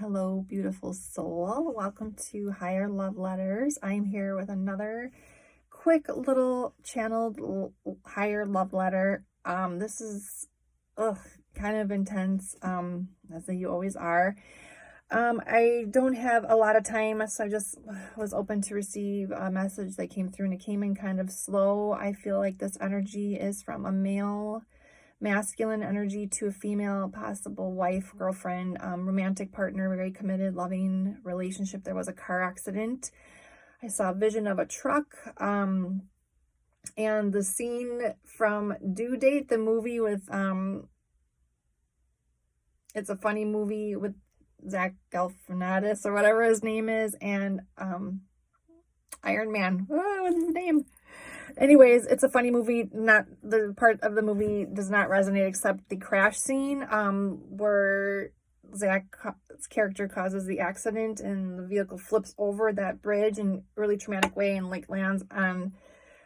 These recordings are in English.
Hello, beautiful soul. Welcome to Higher Love Letters. I'm here with another quick little channeled higher love letter. This is kind of intense, as you always are. I don't have a lot of time, so I just was open to receive a message that came through, and it came in kind of slow. I feel like this energy is from a masculine energy to a female, possible wife, girlfriend, romantic partner, very committed, loving relationship. There was a car accident. I saw a vision of a truck, and the scene from Due Date, the movie with, it's a funny movie with Zach Galifianakis or whatever his name is, and Iron Man. What's his name? Anyways, it's a funny movie. Not the part of the movie does not resonate except the crash scene, where Zach's character causes the accident and the vehicle flips over that bridge in a really traumatic way and like lands on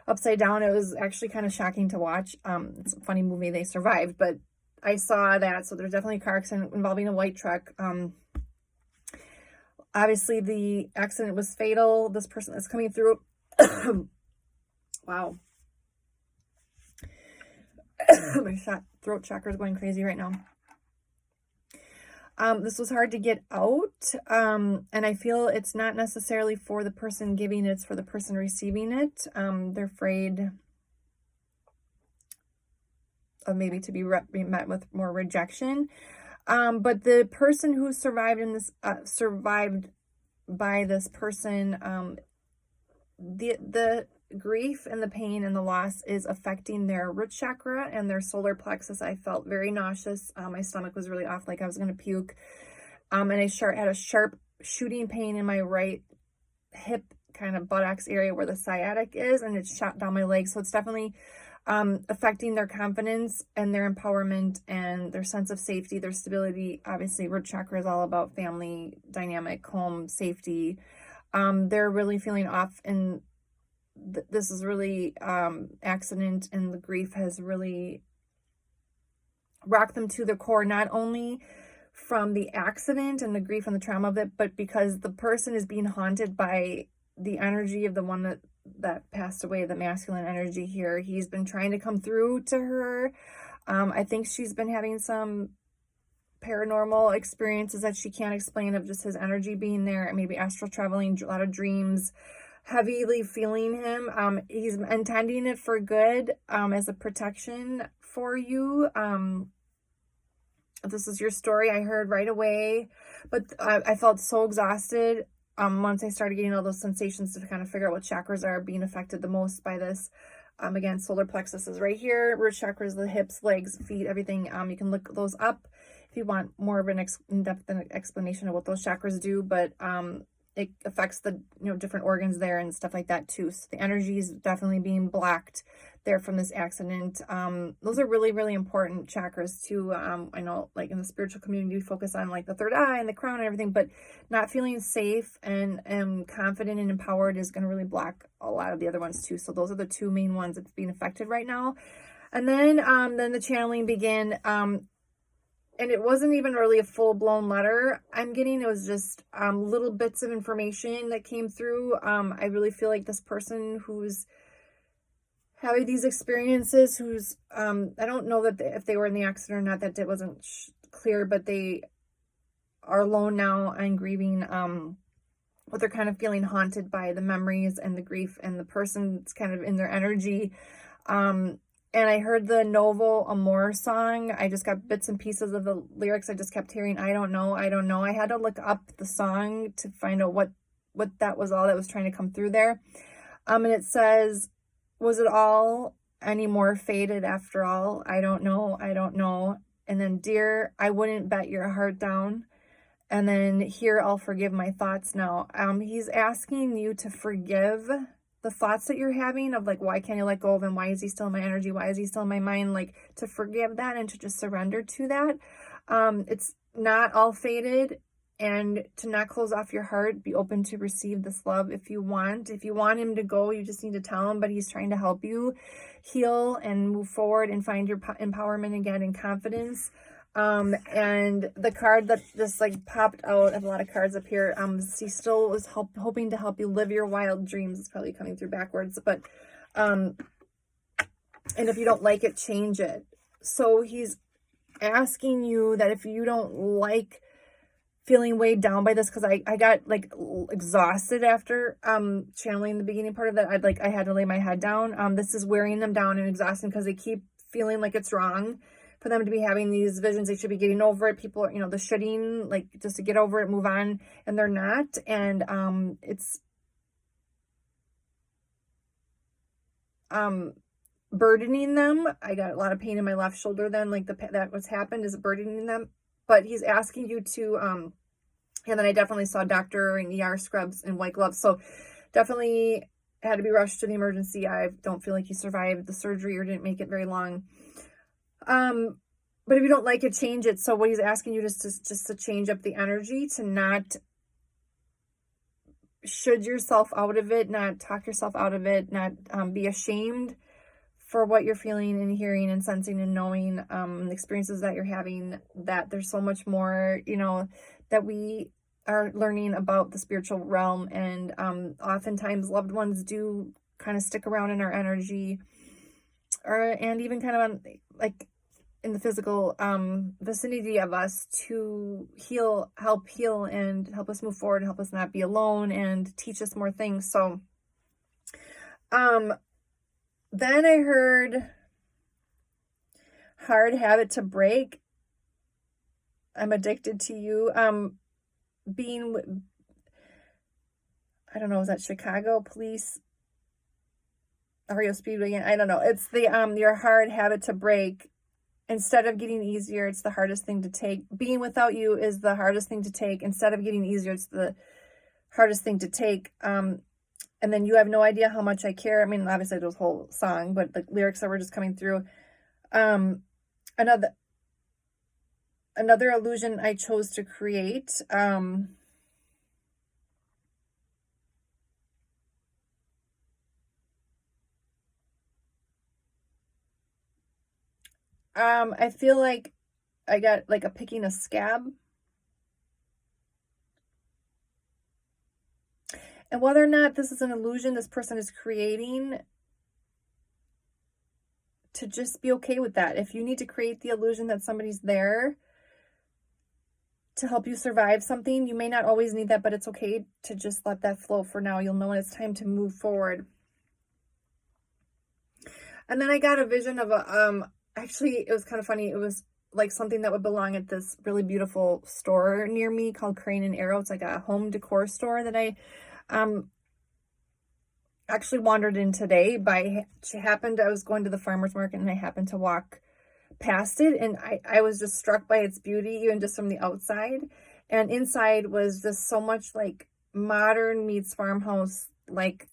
upside down. It was actually kind of shocking to watch. It's a funny movie. They survived, but I saw that. So there's definitely a car accident involving a white truck. Obviously the accident was fatal. This person is coming through. Wow. My throat chakra is going crazy right now. This was hard to get out. And I feel it's not necessarily for the person giving it, it's for the person receiving it. They're afraid of maybe to be met with more rejection. But the person who survived in this, survived by this person, the grief and the pain and the loss is affecting their root chakra and their solar plexus. I felt very nauseous. My stomach was really off, like I was going to puke. And I had a sharp shooting pain in my right hip, kind of buttocks area where the sciatic is, and it shot down my leg. So it's definitely affecting their confidence and their empowerment and their sense of safety, their stability. Obviously, root chakra is all about family dynamic, home, safety. They're really feeling off, and this is really accident, and the grief has really rocked them to the core, not only from the accident and the grief and the trauma of it, but because the person is being haunted by the energy of the one that passed away, the masculine energy here. He's been trying to come through to her. I think she's been having some paranormal experiences that she can't explain, of just his energy being there, and maybe astral traveling, a lot of dreams, heavily feeling him. He's intending it for good, as a protection for you. If this is your story, I heard right away, but I felt so exhausted once I started getting all those sensations to kind of figure out what chakras are being affected the most by this. Again, solar plexus is right here, root chakras, the hips, legs, feet, everything. You can look those up if you want more of an in-depth explanation of what those chakras do, but it affects the different organs there and stuff like that too. So the energy is definitely being blocked there from this accident. Those are really, really important chakras too. I know, like in the spiritual community, we focus on like the third eye and the crown and everything, but not feeling safe and confident and empowered is going to really block a lot of the other ones too. So those are the two main ones that's being affected right now. And then the channeling began. And it wasn't even really a full-blown letter I'm getting. It was just little bits of information that came through. I really feel like this person who's having these experiences, who's, I don't know that if they were in the accident or not, that it wasn't clear, but they are alone now and grieving. But they're kind of feeling haunted by the memories and the grief, and the person's kind of in their energy. And I heard the Novo Amor song. I just got bits and pieces of the lyrics. I just kept hearing, I don't know, I don't know. I had to look up the song to find out what that was all that was trying to come through there. And it says, was it all any more faded after all? I don't know, I don't know. And then, dear, I wouldn't bet your heart down. And then, here, I'll forgive my thoughts now. He's asking you to forgive the thoughts that you're having of like, why can't you let go of him? Why is he still in my energy? Why is he still in my mind? Like, to forgive that and to just surrender to that. It's not all faded, and to not close off your heart. Be open to receive this love if you want. If you want him to go, you just need to tell him, but he's trying to help you heal and move forward and find your empowerment again and confidence. And the card that just like popped out, I have a lot of cards up here. He still was hoping to help you live your wild dreams. It's probably coming through backwards, but, and if you don't like it, change it. So he's asking you that if you don't like feeling weighed down by this, because I got like exhausted after channeling the beginning part of that. I had to lay my head down. This is wearing them down and exhausting because they keep feeling like it's wrong for them to be having these visions. They should be getting over it. People are, you know, the shoulding, like, just to get over it, move on, and they're not. And it's burdening them. I got a lot of pain in my left shoulder then, like that what's happened is burdening them. But he's asking you to and then I definitely saw doctor and ER scrubs and white gloves. So definitely had to be rushed to the emergency. I don't feel like you survived the surgery or didn't make it very long. But if you don't like it, change it. So what he's asking you is just to change up the energy, to not should yourself out of it, not talk yourself out of it, not be ashamed for what you're feeling and hearing and sensing and knowing, the experiences that you're having, that there's so much more, you know, that we are learning about the spiritual realm. And oftentimes loved ones do kind of stick around in our energy, and even kind of on, like, in the physical vicinity of us, to help heal and help us move forward, help us not be alone, and teach us more things. So then I heard hard habit to break. I'm addicted to you. Being, I don't know, is that Chicago police? REO Speedway? I don't know. It's the your hard habit to break. Instead of getting easier, it's the hardest thing to take. Being without you is the hardest thing to take. Instead of getting easier, it's the hardest thing to take. And then you have no idea how much I care. I mean, obviously there's a whole song, but the lyrics that were just coming through. Another illusion I chose to create. I feel like I got like picking a scab. And whether or not this is an illusion this person is creating, to just be okay with that. If you need to create the illusion that somebody's there to help you survive something, you may not always need that, but it's okay to just let that flow for now. You'll know when it's time to move forward. And then I got a vision of a, actually, it was kind of funny. It was like something that would belong at this really beautiful store near me called Crane and Arrow. It's like a home decor store that I actually wandered in today. I was going to the farmer's market and I happened to walk past it, and I was just struck by its beauty, even just from the outside. And inside was just so much like modern meets farmhouse, like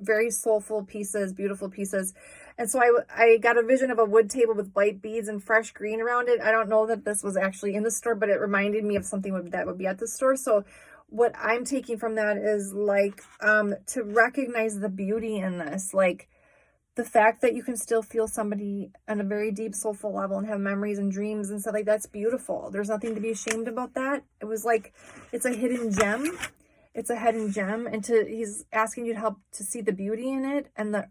very soulful pieces, beautiful pieces. And so I got a vision of a wood table with white beads and fresh green around it. I don't know that this was actually in the store, but it reminded me of something that would be at the store. So what I'm taking from that is like to recognize the beauty in this, like the fact that you can still feel somebody on a very deep soulful level and have memories and dreams and stuff, like that's beautiful. There's nothing to be ashamed about that. It was like, it's a hidden gem. It's a hidden gem. And he's asking you to help to see the beauty in it, and the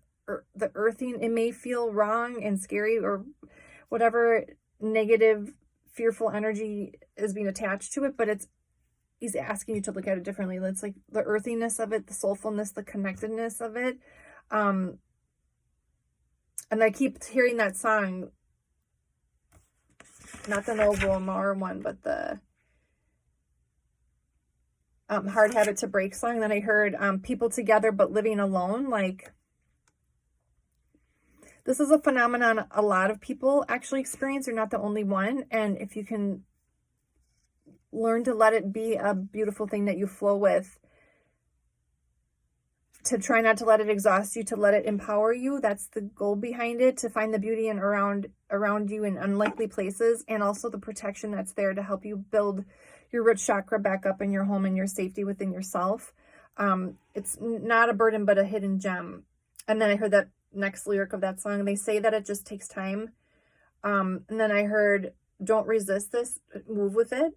earthing. It may feel wrong and scary or whatever negative, fearful energy is being attached to it, but he's asking you to look at it differently. It's like the earthiness of it, the soulfulness, the connectedness of it. And I keep hearing that song, not the Noble Amar one, but the Hard Habit to Break song. Then I heard People Together But Living Alone. Like, this is a phenomenon a lot of people actually experience. You're not the only one. And if you can learn to let it be a beautiful thing that you flow with, to try not to let it exhaust you, to let it empower you. That's the goal behind it, to find the beauty in around you in unlikely places, and also the protection that's there to help you build your root chakra back up in your home and your safety within yourself. It's not a burden, but a hidden gem. And then I heard that next lyric of that song. They say that it just takes time. And then I heard Don't resist this. Move with it.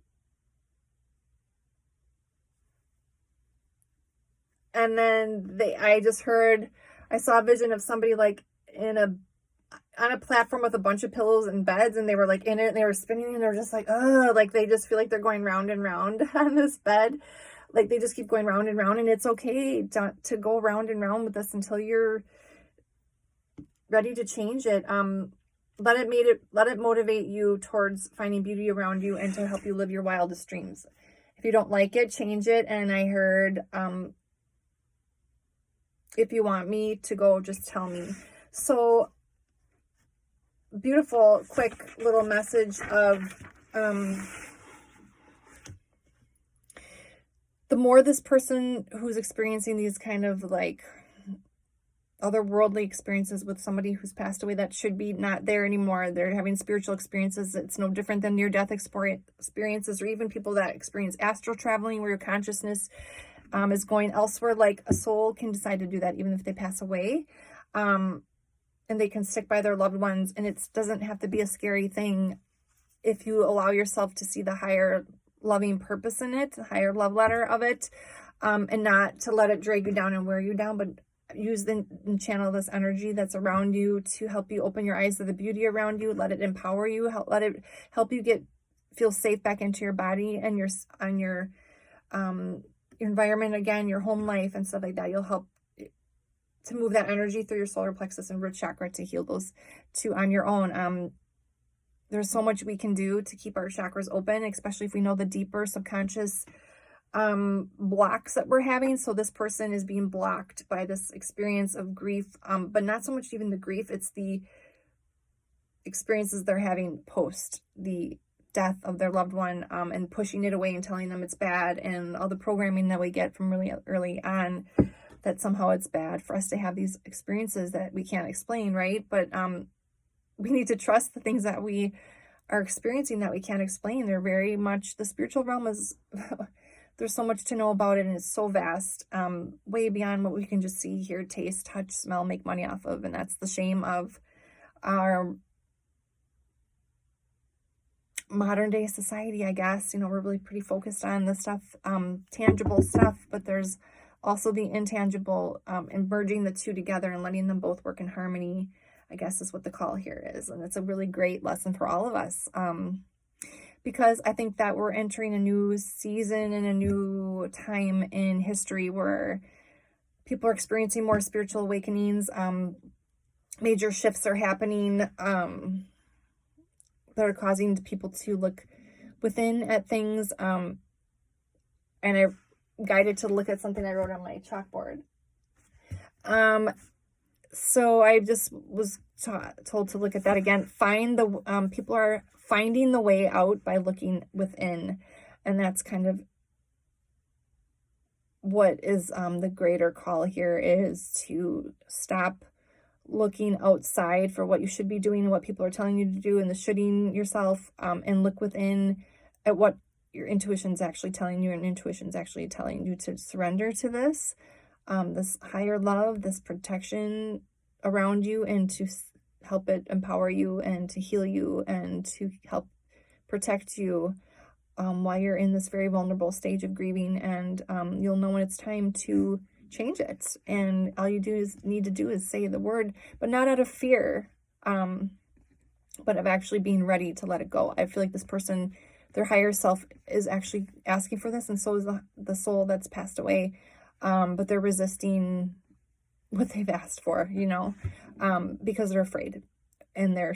And then I saw a vision of somebody like on a platform with a bunch of pillows and beds, and they were like in it, and they were spinning, and they're just like, oh, like they just feel like they're going round and round on this bed. Like they just keep going round and round, and it's okay to go round and round with this until you're ready to change it. Let it motivate you towards finding beauty around you and to help you live your wildest dreams. If you don't like it, change it. And I heard, if you want me to go, just tell me. So beautiful, quick little message of, the more this person who's experiencing these kind of like otherworldly experiences with somebody who's passed away that should be not there anymore, they're having spiritual experiences. It's no different than near-death experiences, or even people that experience astral traveling where your consciousness is going elsewhere. Like a soul can decide to do that even if they pass away, and they can stick by their loved ones, and it doesn't have to be a scary thing if you allow yourself to see the higher loving purpose in it, the higher love letter of it, and not to let it drag you down and wear you down, but use and channel this energy that's around you to help you open your eyes to the beauty around you. Let it empower you. Let it help you feel safe back into your body and your environment again, your home life and stuff like that. You'll help to move that energy through your solar plexus and root chakra to heal those two on your own. There's so much we can do to keep our chakras open, especially if we know the deeper subconscious blocks that we're having. So this person is being blocked by this experience of grief, but not so much even the grief, it's the experiences they're having post the death of their loved one, and pushing it away and telling them it's bad, and all the programming that we get from really early on that somehow it's bad for us to have these experiences that we can't explain, right? But we need to trust the things that we are experiencing that we can't explain. They're very much, the spiritual realm is there's so much to know about it, and it's so vast, way beyond what we can just see, hear, taste, touch, smell, make money off of. And that's the shame of our modern day society, I guess. You know, we're really pretty focused on the stuff, tangible stuff, but there's also the intangible, and merging the two together and letting them both work in harmony, I guess is what the call here is. And it's a really great lesson for all of us. Because I think that we're entering a new season and a new time in history where people are experiencing more spiritual awakenings. Major shifts are happening that are causing people to look within at things. And I'm guided to look at something I wrote on my chalkboard. So I just was told to look at that again. People are finding the way out by looking within. And that's kind of what is the greater call here, is to stop looking outside for what you should be doing and what people are telling you to do, and the shoulding yourself, and look within at what your intuition's actually telling you, and intuition's actually telling you to surrender to this higher love, this protection around you, and to help it empower you and to heal you and to help protect you while you're in this very vulnerable stage of grieving. And you'll know when it's time to change it. And all you need to do is say the word, but not out of fear, but of actually being ready to let it go. I feel like this person, their higher self, is actually asking for this, and so is the soul that's passed away. But they're resisting what they've asked for, you know, because they're afraid, and they're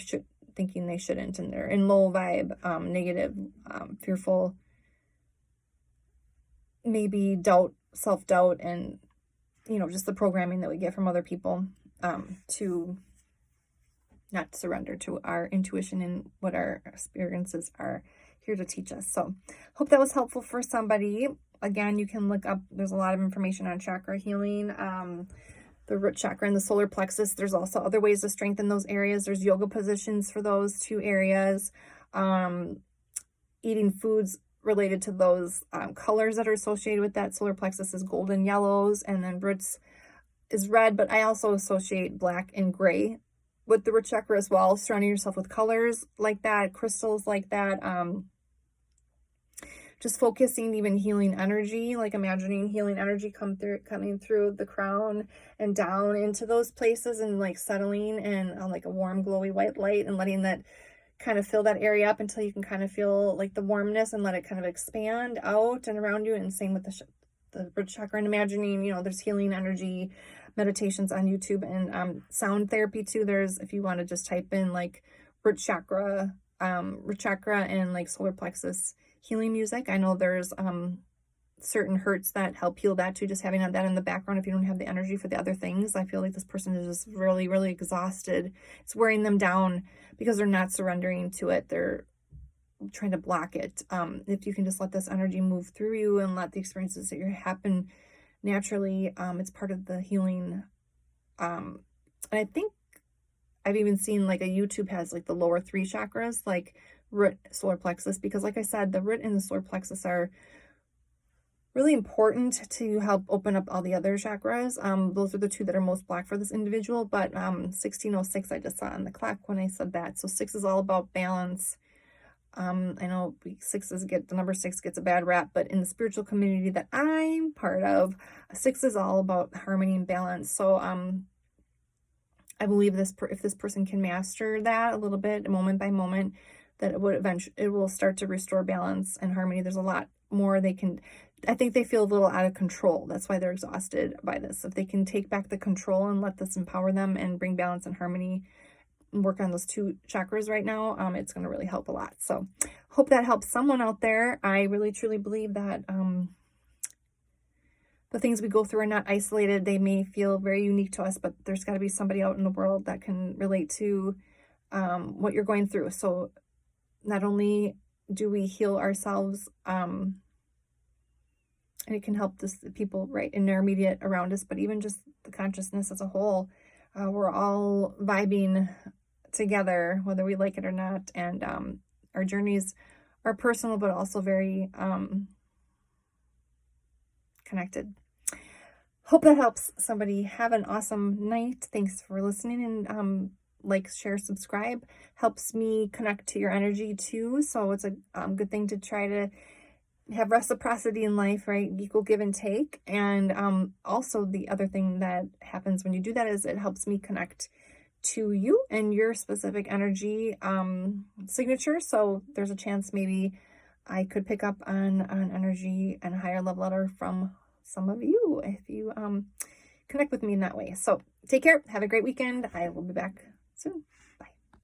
thinking they shouldn't, and they're in low vibe, negative, fearful, maybe doubt, self-doubt, and, you know, just the programming that we get from other people, to not surrender to our intuition and what our experiences are here to teach us. So hope that was helpful for somebody. Again, you can look up, there's a lot of information on chakra healing, the root chakra and the solar plexus. There's also other ways to strengthen those areas. There's yoga positions for those two areas. Eating foods related to those colors that are associated with that. Solar plexus is gold and yellows, and then roots is red, but I also associate black and gray with the root chakra as well, surrounding yourself with colors like that, crystals like that, just focusing even healing energy, like imagining healing energy coming through the crown and down into those places and like settling in like a warm, glowy white light and letting that kind of fill that area up until you can kind of feel like the warmness and let it kind of expand out and around you. And same with the root chakra, and imagining, you know, there's healing energy meditations on YouTube and sound therapy too. There's, if you want to just type in like root chakra and like solar plexus healing music. I know there's certain hertz that help heal that too, just having that in the background if you don't have the energy for the other things. I feel like this person is just really, really exhausted. It's wearing them down because they're not surrendering to it. They're trying to block it. If you can just let this energy move through you and let the experiences that happen naturally, it's part of the healing. And I think I've even seen like a YouTube has like the lower 3 chakras, like root, solar plexus, because like I said, the root and the solar plexus are really important to help open up all the other chakras. Those are the 2 that are most blocked for this individual, but 1606 I just saw on the clock when I said that. So 6 is all about balance. I know the number 6 gets a bad rap, but in the spiritual community that I'm part of, 6 is all about harmony and balance. So I believe if this person can master that a little bit, moment by moment, that it will start to restore balance and harmony. There's a lot more they can. I think they feel a little out of control. That's why they're exhausted by this. If they can take back the control and let this empower them and bring balance and harmony and work on those 2 chakras right now, it's going to really help a lot. So hope that helps someone out there. I really truly believe that the things we go through are not isolated. They may feel very unique to us, but there's got to be somebody out in the world that can relate to what you're going through. So not only do we heal ourselves, and it can help the people right in our immediate around us, but even just the consciousness as a whole. We're all vibing together, whether we like it or not. And our journeys are personal, but also very connected. Hope that helps somebody. Have an awesome night. Thanks for listening, and like, share, subscribe. Helps me connect to your energy too. So it's a good thing to try to have reciprocity in life, right? Equal give and take. And also the other thing that happens when you do that is it helps me connect to you and your specific energy signature. So there's a chance maybe I could pick up on energy and a higher love letter from some of you if you connect with me in that way. So take care. Have a great weekend. I will be back soon.